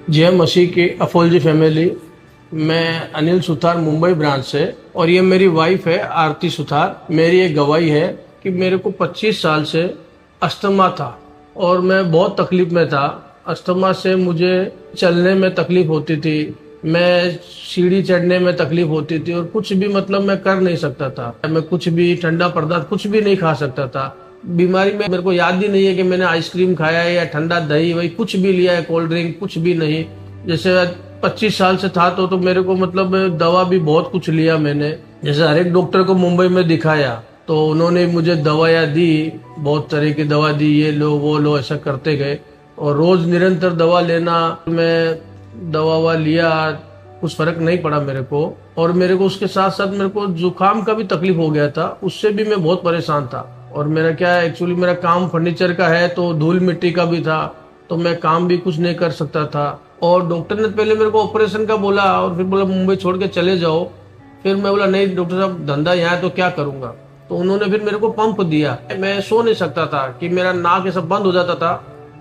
जय मसीह की अफोलजी फैमिली। मैं अनिल सुथार मुंबई ब्रांच से, और ये मेरी वाइफ है आरती सुथार। मेरी एक गवाही है कि मेरे को 25 साल से अस्थमा था और मैं बहुत तकलीफ में था। अस्थमा से मुझे चलने में तकलीफ होती थी, मैं सीढ़ी चढ़ने में तकलीफ होती थी और कुछ भी मतलब मैं कर नहीं सकता था। मैं कुछ भी ठंडा पदार्थ कुछ भी नहीं खा सकता था। बीमारी में मेरे को याद ही नहीं है कि मैंने आइसक्रीम खाया है या ठंडा दही वही कुछ भी लिया है, कोल्ड ड्रिंक कुछ भी नहीं। जैसे 25 साल से था तो मेरे को मतलब दवा भी बहुत कुछ लिया मैंने। जैसे हर एक डॉक्टर को मुंबई में दिखाया तो उन्होंने मुझे दवाइयाँ दी, बहुत तरह की दवा दी, ये लो वो लो ऐसा करते गए। और रोज निरंतर दवा लेना, मैं दवा लिया, कुछ फर्क नहीं पड़ा मेरे को। और मेरे को उसके साथ साथ मेरे को जुकाम का भी तकलीफ हो गया था, उससे भी मैं बहुत परेशान था। और मेरा क्या है, एक्चुअली मेरा काम फर्नीचर का है तो धूल मिट्टी का भी था, तो मैं काम भी कुछ नहीं कर सकता था। और डॉक्टर ने पहले मेरे को ऑपरेशन का बोला और फिर बोला मुंबई छोड़ के चले जाओ। फिर मैं बोला नहीं डॉक्टर साहब, धंधा यहाँ है तो क्या करूंगा। तो उन्होंने फिर मेरे को पंप दिया। मैं सो नहीं सकता था कि मेरा नाक ये सब बंद हो जाता था,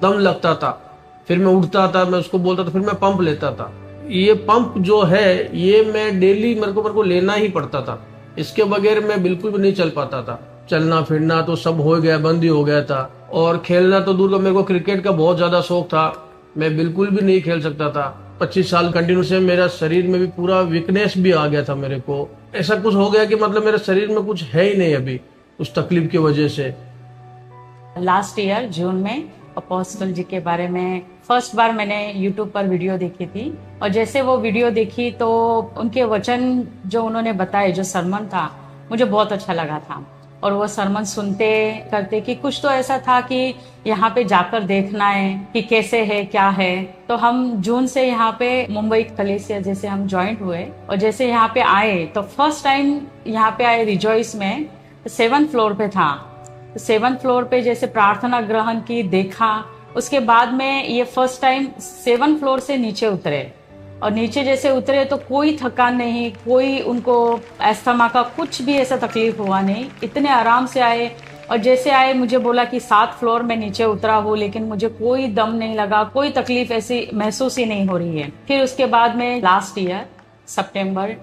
दम लगता था। फिर मैं उठता था, मैं उसको बोलता था, फिर मैं पंप लेता था। ये पंप जो है ये मैं डेली मेरे को लेना ही पड़ता था। इसके बगैर मैं बिल्कुल भी नहीं चल पाता था। चलना फिरना तो सब हो गया, बंद ही हो गया था। और खेलना तो दूर का, मेरे को क्रिकेट का बहुत ज्यादा शौक था, मैं बिल्कुल भी नहीं खेल सकता था। 25 साल कंटिन्यू से मेरा शरीर में भी पूरा वीकनेस भी आ गया था। मेरे को ऐसा कुछ हो गया कि मतलब मेरे शरीर में कुछ है ही नहीं अभी, उस तकलीफ की वजह से। लास्ट ईयर जून में अपोस्टल जी के बारे में फर्स्ट बार मैंने यूट्यूब पर वीडियो देखी थी। और जैसे वो वीडियो देखी तो उनके वचन जो उन्होंने बताए, जो सरमन था, मुझे बहुत अच्छा लगा था। और वो सरमन सुनते करते कि कुछ तो ऐसा था कि यहाँ पे जाकर देखना है कि कैसे है क्या है। तो हम जून से यहाँ पे मुंबई कलीसिया जैसे हम ज्वाइंट हुए और जैसे यहाँ पे आए तो फर्स्ट टाइम यहाँ पे आए रिजॉइस में, 7th फ्लोर पे था। 7th फ्लोर पे जैसे प्रार्थना ग्रहण की, देखा। उसके बाद में ये फर्स्ट टाइम 7th फ्लोर से नीचे उतरे। और नीचे जैसे उतरे तो कोई थकान नहीं, कोई उनको अस्थमा का कुछ भी ऐसा तकलीफ हुआ नहीं, इतने आराम से आए। और जैसे आए मुझे बोला कि 7 फ्लोर में नीचे उतरा हूँ लेकिन मुझे कोई दम नहीं लगा, कोई तकलीफ ऐसी महसूस ही नहीं हो रही है। फिर उसके बाद में लास्ट ईयर सितंबर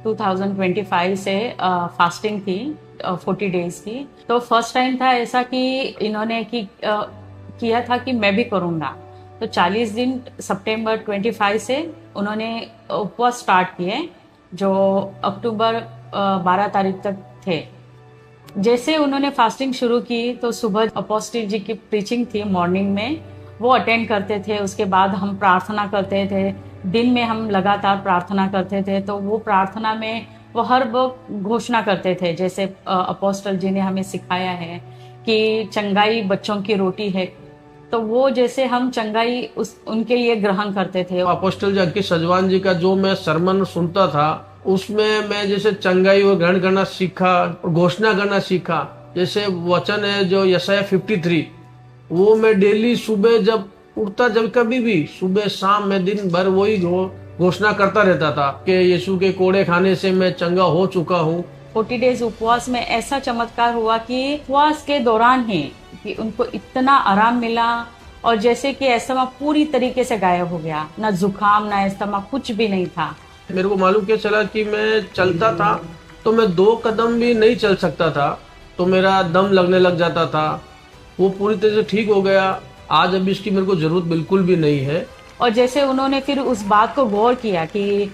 2025 से फास्टिंग थी 40 डेज की। तो फर्स्ट टाइम था ऐसा कि इन्होंने किया था कि मैं भी करूँगा। तो 40 दिन सितंबर 25 से उन्होंने उपवास स्टार्ट किए जो अक्टूबर 12 तारीख तक थे। जैसे उन्होंने फास्टिंग शुरू की तो सुबह अपोस्टल जी की प्रीचिंग थी मॉर्निंग में, वो अटेंड करते थे। उसके बाद हम प्रार्थना करते थे, दिन में हम लगातार प्रार्थना करते थे। तो वो प्रार्थना में वो हर वक्त घोषणा करते थे, जैसे अपोस्टल जी ने हमें सिखाया है कि चंगाई बच्चों की रोटी है। तो वो जैसे हम चंगाई उनके लिए ग्रहण करते थे। अपोस्टल जक्की सजवान जी का जो मैं सरमन सुनता था उसमें मैं जैसे चंगाई और ग्रहण करना सीखा, घोषणा करना सीखा। जैसे वचन है जो यशाया 53, वो मैं डेली सुबह जब उठता, जब कभी भी सुबह शाम मैं दिन भर वही घोषणा करता रहता था कि यीशु के कोड़े खाने से मैं चंगा हो चुका हूँ। 40 डेज उपवास में ऐसा चमत्कार हुआ कि उपवास के दौरान ही कि उनको इतना आराम मिला और जैसे कि अस्थमा पूरी तरीके से गायब हो गया, ना जुकाम ना अस्थमा कुछ भी नहीं था। मेरे को मालूम क्या चला कि मैं चलता था तो मैं 2 कदम भी नहीं चल सकता था, तो मेरा दम लगने लग जाता था। वो पूरी तरह से ठीक हो गया। आज अभी इसकी मेरे को जरूरत बिल्कुल भी नहीं है। और जैसे उन्होंने फिर उस बात को गौर किया कि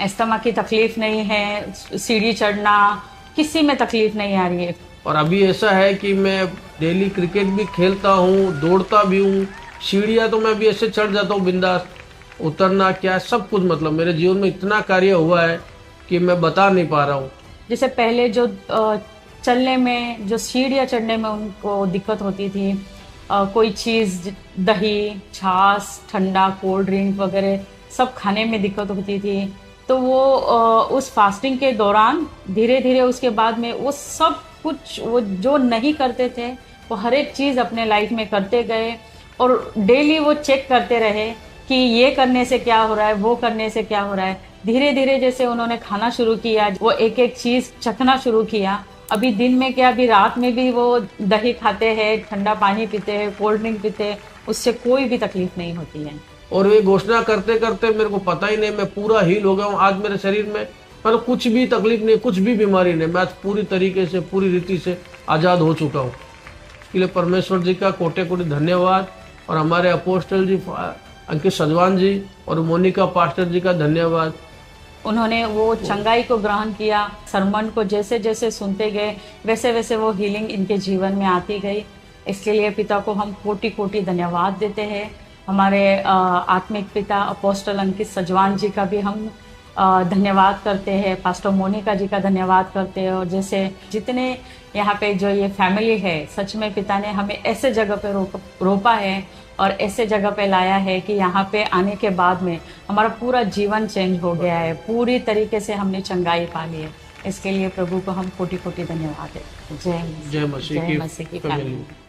अस्थमा की तकलीफ नहीं है, सीढ़ी चढ़ना किसी में तकलीफ नहीं आ रही है। और अभी ऐसा है कि मैं डेली क्रिकेट भी खेलता हूँ, दौड़ता भी हूँ, सीढ़ियाँ तो मैं भी ऐसे चढ़ जाता हूँ बिंदास। उतरना क्या सब कुछ, मतलब मेरे जीवन में इतना कार्य हुआ है कि मैं बता नहीं पा रहा हूँ। जैसे पहले जो चलने में, जो सीढ़ियाँ चढ़ने में उनको दिक्कत होती थी, कोई चीज़ दही, छाछ, ठंडा, कोल्ड ड्रिंक वगैरह सब खाने में दिक्कत होती थी। तो वो उस फास्टिंग के दौरान धीरे धीरे उसके बाद में वो सब कुछ, वो जो नहीं करते थे वो हर एक चीज़ अपने लाइफ में करते गए। और डेली वो चेक करते रहे कि ये करने से क्या हो रहा है, वो करने से क्या हो रहा है। धीरे धीरे जैसे उन्होंने खाना शुरू किया, वो एक एक चीज़ चखना शुरू किया। अभी दिन में क्या, अभी रात में भी वो दही खाते हैं, ठंडा पानी पीते हैं, कोल्ड ड्रिंक पीते हैं, उससे कोई भी तकलीफ नहीं होती है। और ये घोषणा करते करते मेरे को पता ही नहीं, मैं पूरा हील हो गया हूँ। आज मेरे शरीर में मतलब कुछ भी तकलीफ नहीं, कुछ भी बीमारी नहीं, मैं आज पूरी तरीके से पूरी रीति से आज़ाद हो चुका हूँ। इसके लिए परमेश्वर जी का कोटि कोटि धन्यवाद, और हमारे अपोस्टल जी अंकित सजवान जी और मोनिका पास्टर जी का धन्यवाद। उन्होंने वो चंगाई को ग्रहण किया, सरमन को जैसे जैसे सुनते गए वैसे वैसे वो हीलिंग इनके जीवन में आती गई। इसके लिए पिता को हम कोटि कोटि धन्यवाद देते हैं। हमारे आत्मिक पिता अपोस्टल अंकित सजवान जी का भी हम धन्यवाद करते हैं, पास्टर मोनिका जी का धन्यवाद करते हैं, और जैसे जितने यहाँ पे जो ये फैमिली है, सच में पिता ने हमें ऐसे जगह पे रोपा है और ऐसे जगह पे लाया है कि यहाँ पे आने के बाद में हमारा पूरा जीवन चेंज हो गया है, पूरी तरीके से हमने चंगाई पा ली है। इसके लिए प्रभु को हम कोटि कोटि धन्यवाद देते हैं। जय जय मसीह की फैमिली।